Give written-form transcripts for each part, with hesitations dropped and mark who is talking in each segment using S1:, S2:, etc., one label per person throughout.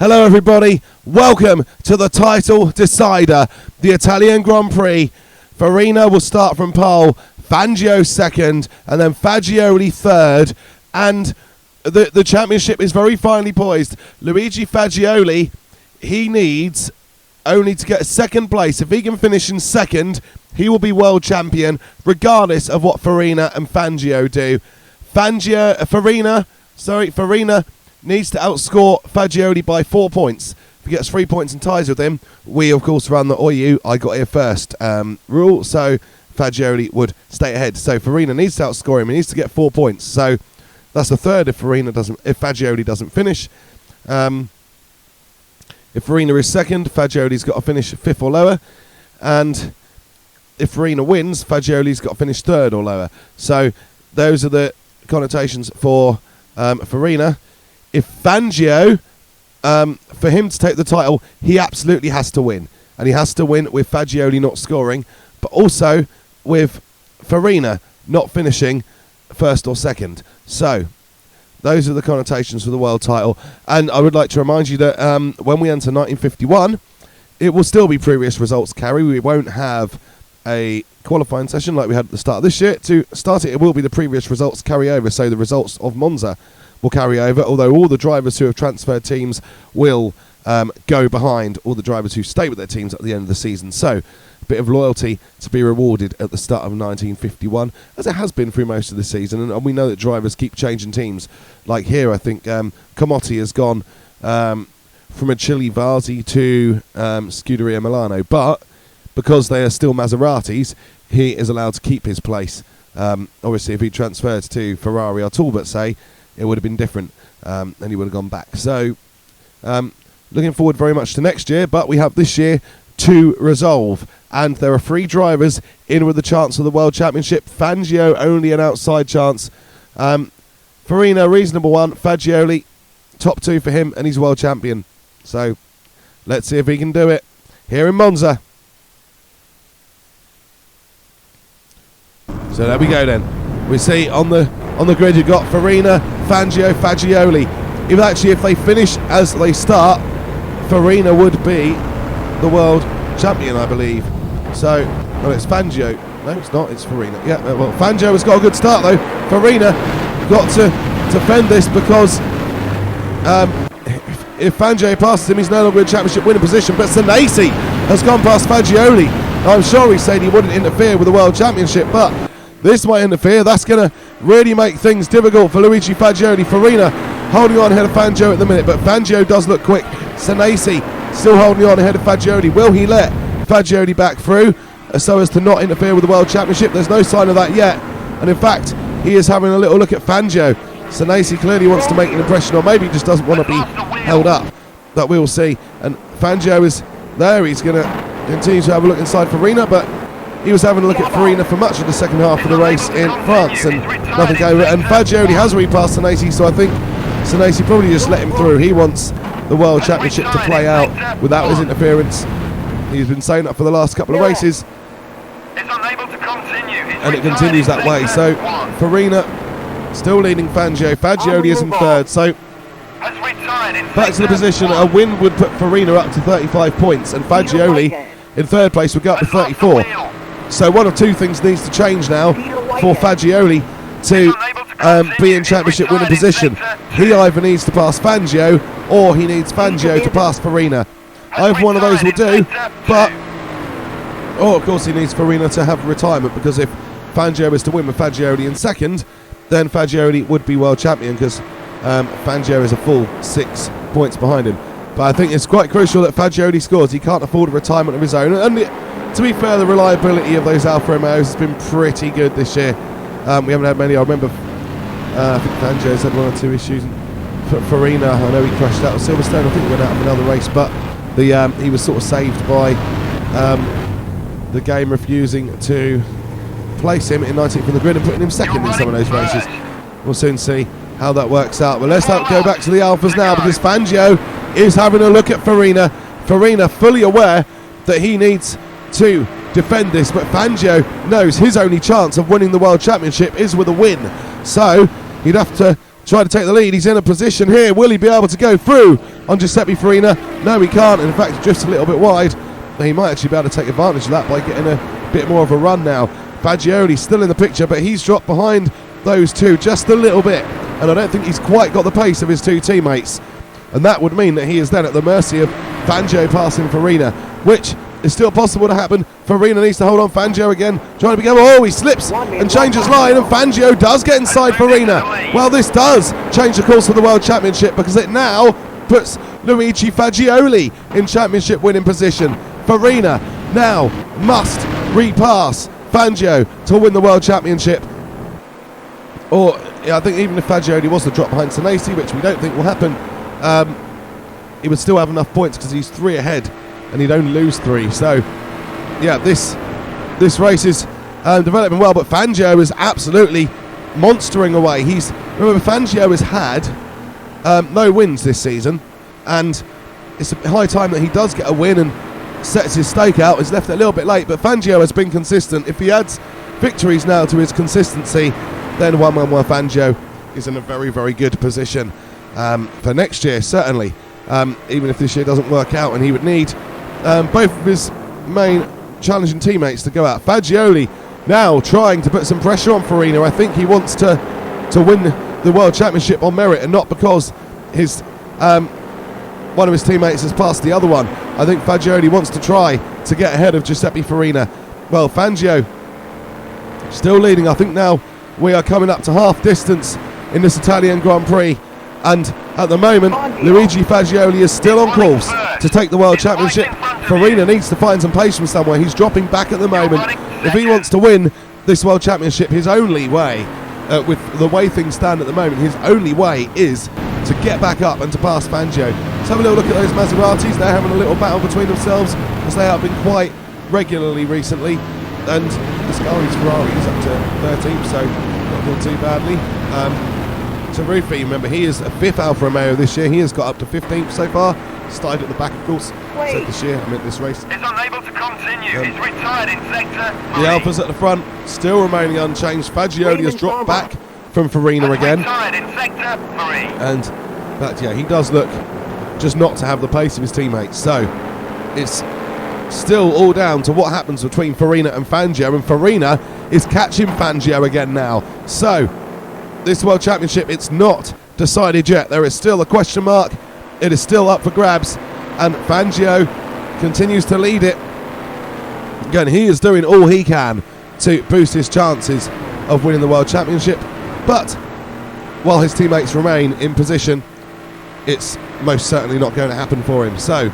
S1: Hello everybody, welcome to the title decider, the Italian Grand Prix. Farina will start from pole, Fangio second, and then Fagioli third, and the championship is very finely poised. Luigi Fagioli, he needs only to get second place. If he can finish in second, he will be world champion, regardless of what Farina and Fangio do. Farina needs to outscore Fagioli by 4 points. If he gets 3 points and ties with him, we of course run the I got here first rule, so Fagioli would stay ahead. So Farina needs to outscore him. He needs to get 4 points. So that's the third if Fagioli doesn't finish. If Farina is second, Fagioli's got to finish fifth or lower, and if Farina wins, Fagioli's got to finish third or lower. So those are the connotations for Farina. If Fangio, for him to take the title, he absolutely has to win. And he has to win with Fagioli not scoring, but also with Farina not finishing first or second. So those are the connotations for the world title. And I would like to remind you that when we enter 1951, it will still be previous results carry. We won't have a qualifying session like we had at the start of this year. To start it, it will be the previous results carry over. So the results of Monza will carry over, although all the drivers who have transferred teams will go behind all the drivers who stay with their teams at the end of the season. So a bit of loyalty to be rewarded at the start of 1951, as it has been through most of the season, and we know that drivers keep changing teams. Like here, I think Comotti has gone from a Chili Vasi to Scuderia Milano, but because they are still Maseratis, he is allowed to keep his place. Obviously, if he transferred to Ferrari or Talbot, say, it would have been different, and he would have gone back. So, looking forward very much to next year, but we have this year to resolve, and there are 3 drivers in with the chance of the World Championship. Fangio only an outside chance. Farina, reasonable one. Fagioli, top 2 for him, and he's World Champion. So, let's see if he can do it here in Monza. So there we go then. We see on the grid you've got Farina, Fangio, Fagioli. If they finish as they start, Farina would be the world champion, I believe. So, well, it's Fangio. No, it's not. It's Farina. Yeah, well, Fangio has got a good start though. Farina got to defend this because if Fangio passes him, he's no longer in championship winning position. But Sanesi has gone past Fagioli. I'm sure he said he wouldn't interfere with the world championship, but this might interfere. That's going to really make things difficult for Luigi Fagioli. Farina holding on ahead of Fangio at the minute, but Fangio does look quick. Sanesi still holding on ahead of Fagioli. Will he let Fagioli back through so as to not interfere with the World Championship? There's no sign of that yet. And in fact, he is having a little look at Fangio. Sanesi clearly wants to make an impression, or maybe he just doesn't want to be held up. That we will see. And Fangio is there. He's going to continue to have a look inside Farina, but he was having a look at Farina for much of the second half of the race in France, and nothing came of it. And Fagioli has repassed Sanesi, so I think Sanesi probably just let him through. He wants the World Championship to play out without his interference. He's been saying that for the last couple of races, and it continues that way. So Farina still leading Fangio. Fagioli is in third. So back to the position. A win would put Farina up to 35 points, and Fagioli in third place would go up to 34. So one of 2 things needs to change now for Fagioli to be in championship winning position. He either needs to pass Fangio, or he needs Fangio to pass Farina. Either one of those will do, but of course he needs Farina to have retirement, because if Fangio is to win with Fagioli in second, then Fagioli would be world champion, because Fangio is a full 6 points behind him. But I think it's quite crucial that Fagioli scores. He can't afford a retirement of his own, and to be fair, the reliability of those Alfa Romeos has been pretty good this year. We haven't had many. I remember I think Fangio's had 1 or 2 issues. Farina, I know he crashed out of Silverstone. I think he went out of another race, but he was sort of saved by the game refusing to place him in 19th on the grid and putting him second in some of those races. We'll soon see how that works out. But let's go back to the Alphas now, because Fangio is having a look at Farina. Farina fully aware that he needs to defend this, but Fangio knows his only chance of winning the World Championship is with a win. So he'd have to trying to take the lead. He's in a position here. Will he be able to go through on Giuseppe Farina? No, he can't. And in fact, he drifts a little bit wide. He might actually be able to take advantage of that by getting a bit more of a run now. Fagioli still in the picture, but he's dropped behind those two just a little bit. And I don't think he's quite got the pace of his two teammates. And that would mean that he is then at the mercy of Fangio passing Farina, which is still possible to happen. Farina needs to hold on. Fangio again, trying to begin. Oh, he slips and changes line, and Fangio does get inside Farina. Well, this does change the course of the World Championship, because it now puts Luigi Fagioli in championship winning position. Farina now must repass Fangio to win the World Championship. Or, I think even if Fagioli was to drop behind Senesi, which we don't think will happen, he would still have enough points because he's 3 ahead and he'd only lose 3. So, yeah, this race is developing well, but Fangio is absolutely monstering away. Remember, Fangio has had no wins this season, and it's a high time that he does get a win and sets his stake out. He's left it a little bit late, but Fangio has been consistent. If he adds victories now to his consistency, then Fangio is in a very, very good position for next year, certainly. Even if this year doesn't work out, and he would need both of his main challenging teammates to go out. Fagioli now trying to put some pressure on Farina. I think he wants to win the World Championship on merit and not because his one of his teammates has passed the other one. I think Fagioli wants to try to get ahead of Giuseppe Farina. Well, Fangio still leading. I think now we are coming up to half distance in this Italian Grand Prix, and at the moment Luigi Fagioli is still on course to take the World Championship. Farina needs to find some pace from somewhere. He's dropping back at the moment. If he wants to win this World Championship, his only way, with the way things stand at the moment, his only way is to get back up and to pass Fangio. Let's have a little look at those Maseratis. They're having a little battle between themselves, as they have been quite regularly recently. And Ascari's Ferrari is up to 13th, so not doing too badly. Taruffi, remember, he is a 5th Alfa Romeo this year. He has got up to 15th so far. Started at the back, of course. Said this year, I meant this race.
S2: Is unable to continue. He's retired in sector 3.
S1: The Alfa's at the front, still remaining unchanged. Fagioli has dropped back from Farina again.
S2: Retired in sector 3.
S1: And but yeah, he does look just not to have the pace of his teammates. So it's still all down to what happens between Farina and Fangio, and Farina is catching Fangio again now. So this World Championship, it's not decided yet. There is still a question mark. It is still up for grabs, and Fangio continues to lead it. Again, he is doing all he can to boost his chances of winning the World Championship, but while his teammates remain in position, it's most certainly not going to happen for him. So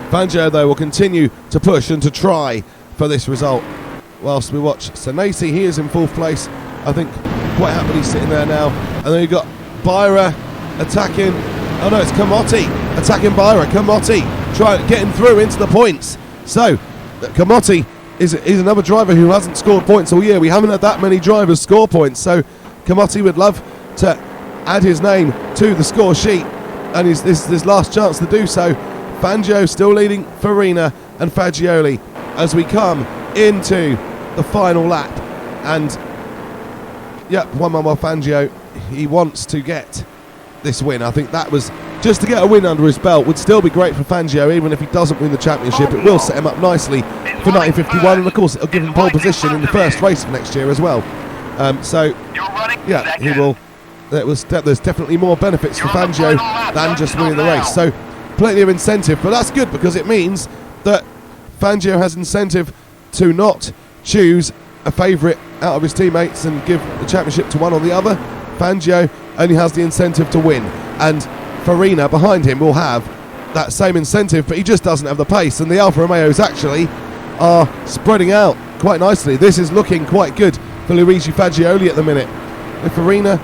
S1: Fangio, though, will continue to push and to try for this result. Whilst we watch Senesi, he is in 4th place. I think quite happily sitting there now. And then you've got Byra attacking. Oh no, it's Comotti attacking Byra. Comotti getting through into the points. So Comotti is another driver who hasn't scored points all year. We haven't had that many drivers score points. So Comotti would love to add his name to the score sheet, and this is his last chance to do so. Fangio still leading Farina and Fagioli as we come into the final lap. And yep, Fangio, he wants to get this win. I think that was just to get a win under his belt would still be great for Fangio. Even if he doesn't win the championship, it will set him up nicely for 1951, and of course it'll give him pole position in the first race of next year as well. So yeah, he will. There's definitely more benefits for Fangio than just winning the race. So plenty of incentive, but that's good because it means that Fangio has incentive to not choose a favourite out of his teammates and give the championship to one or the other. Fangio only has the incentive to win, and Farina behind him will have that same incentive, but he just doesn't have the pace, and the Alfa Romeos actually are spreading out quite nicely. This is looking quite good for Luigi Fagioli at the minute. If Farina,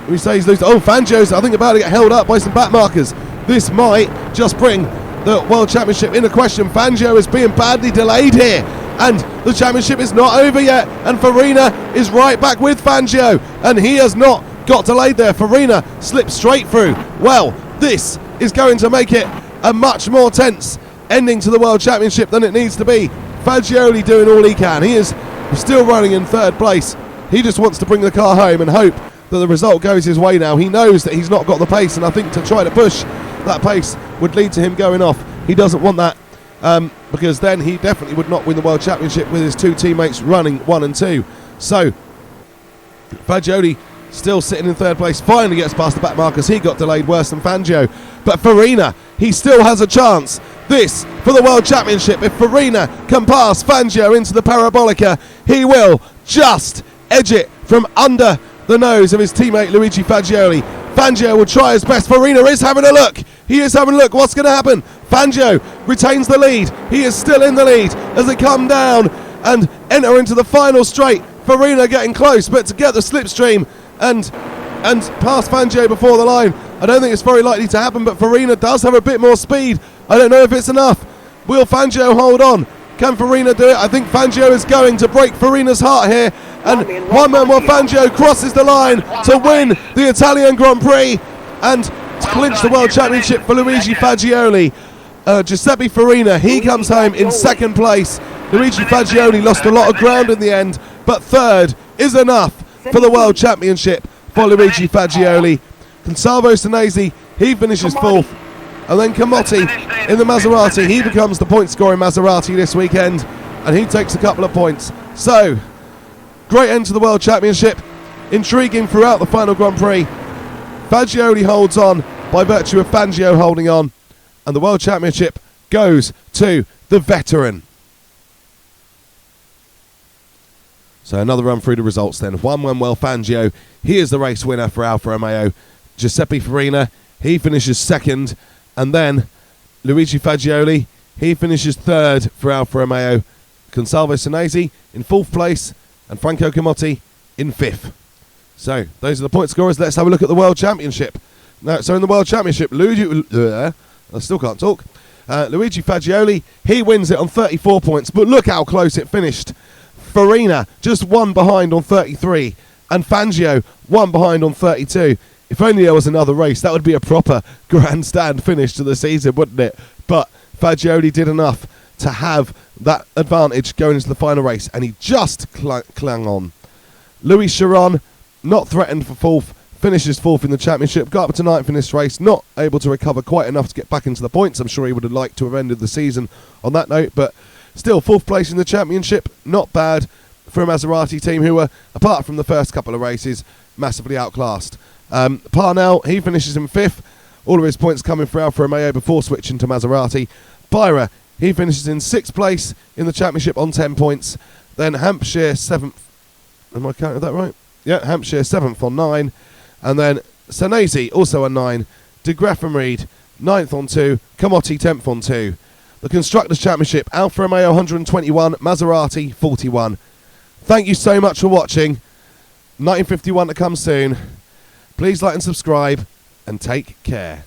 S1: we say he's losing. Oh, Fangio's, I think, about to get held up by some back markers. This might just bring the World Championship into question. Fangio is being badly delayed here, and the championship is not over yet, and Farina is right back with Fangio, and he has not got delayed there. Farina slips straight through. Well, this is going to make it a much more tense ending to the World Championship than it needs to be. Fagioli doing all he can. He is still running in 3rd place. He just wants to bring the car home and hope that the result goes his way now. He knows that he's not got the pace, and I think to try to push that pace would lead to him going off. He doesn't want that, because then he definitely would not win the World Championship with his two teammates running 1 and 2. So Fagioli still sitting in third place, finally gets past the back markers. He got delayed worse than Fangio, but Farina, he still has a chance. This for the World Championship. If Farina can pass Fangio into the Parabolica, he will just edge it from under the nose of his teammate Luigi Fagioli. Fangio will try his best. Farina is having a look. He is having a look. What's going to happen? Fangio retains the lead. He is still in the lead as they come down and enter into the final straight. Farina getting close, but to get the slipstream and pass Fangio before the line, I don't think it's very likely to happen, but Farina does have a bit more speed. I don't know if it's enough. Will Fangio hold on? Can Farina do it? I think Fangio is going to break Farina's heart here, and Juanmanuelfangio crosses the line to win the Italian Grand Prix and to clinch the World Championship for Luigi Fagioli. Giuseppe Farina, he comes home in second place. Luigi Fagioli lost a lot of ground in the end, but third is enough for the World Championship for Luigi Fagioli. Consalvo Senesi, he finishes fourth. And then Comotti in the Maserati, he becomes the point scoring Maserati this weekend, and he takes a couple of points. So, great end to the World Championship, intriguing throughout the final Grand Prix. Fagioli holds on by virtue of Fangio holding on, and the World Championship goes to the veteran. So another run through the results then. Juanmanuelfangio, he is the race winner for Alfa Romeo. Giuseppe Farina, he finishes second. And then Luigi Fagioli, he finishes third for Alfa Romeo. Consalvo Senesi in fourth place, and francocomotti in fifth. So those are the point scorers. Let's have a look at the World Championship. Now, so in the World Championship, I still can't talk. Luigi Fagioli, he wins it on 34 points, but look how close it finished. Farina just one behind on 33, and Fangio one behind on 32. If only there was another race, that would be a proper grandstand finish to the season, wouldn't it? But Fagioli did enough to have that advantage going into the final race, and he just clung on. Louischiron, not threatened for fourth, finishes fourth in the championship, got up to ninth in this race, not able to recover quite enough to get back into the points. I'm sure he would have liked to have ended the season on that note, but still fourth place in the championship, not bad for a Maserati team who were, apart from the first couple of races, massively outclassed. Parnell, he finishes in fifth, all of his points coming for Alfa Romeo before switching to Maserati. Byra, he finishes in sixth place in the championship on 10 points. Then Hampshire seventh. Am I counting that right? Yeah, Hampshire seventh on 9. And then Senesi also on 9. De Graffenried ninth on 2. Comotti 10th on 2. The Constructors' Championship, Alfa Romeo 121, Maserati 41. Thank you so much for watching. 1951 to come soon. Please like and subscribe, and take care.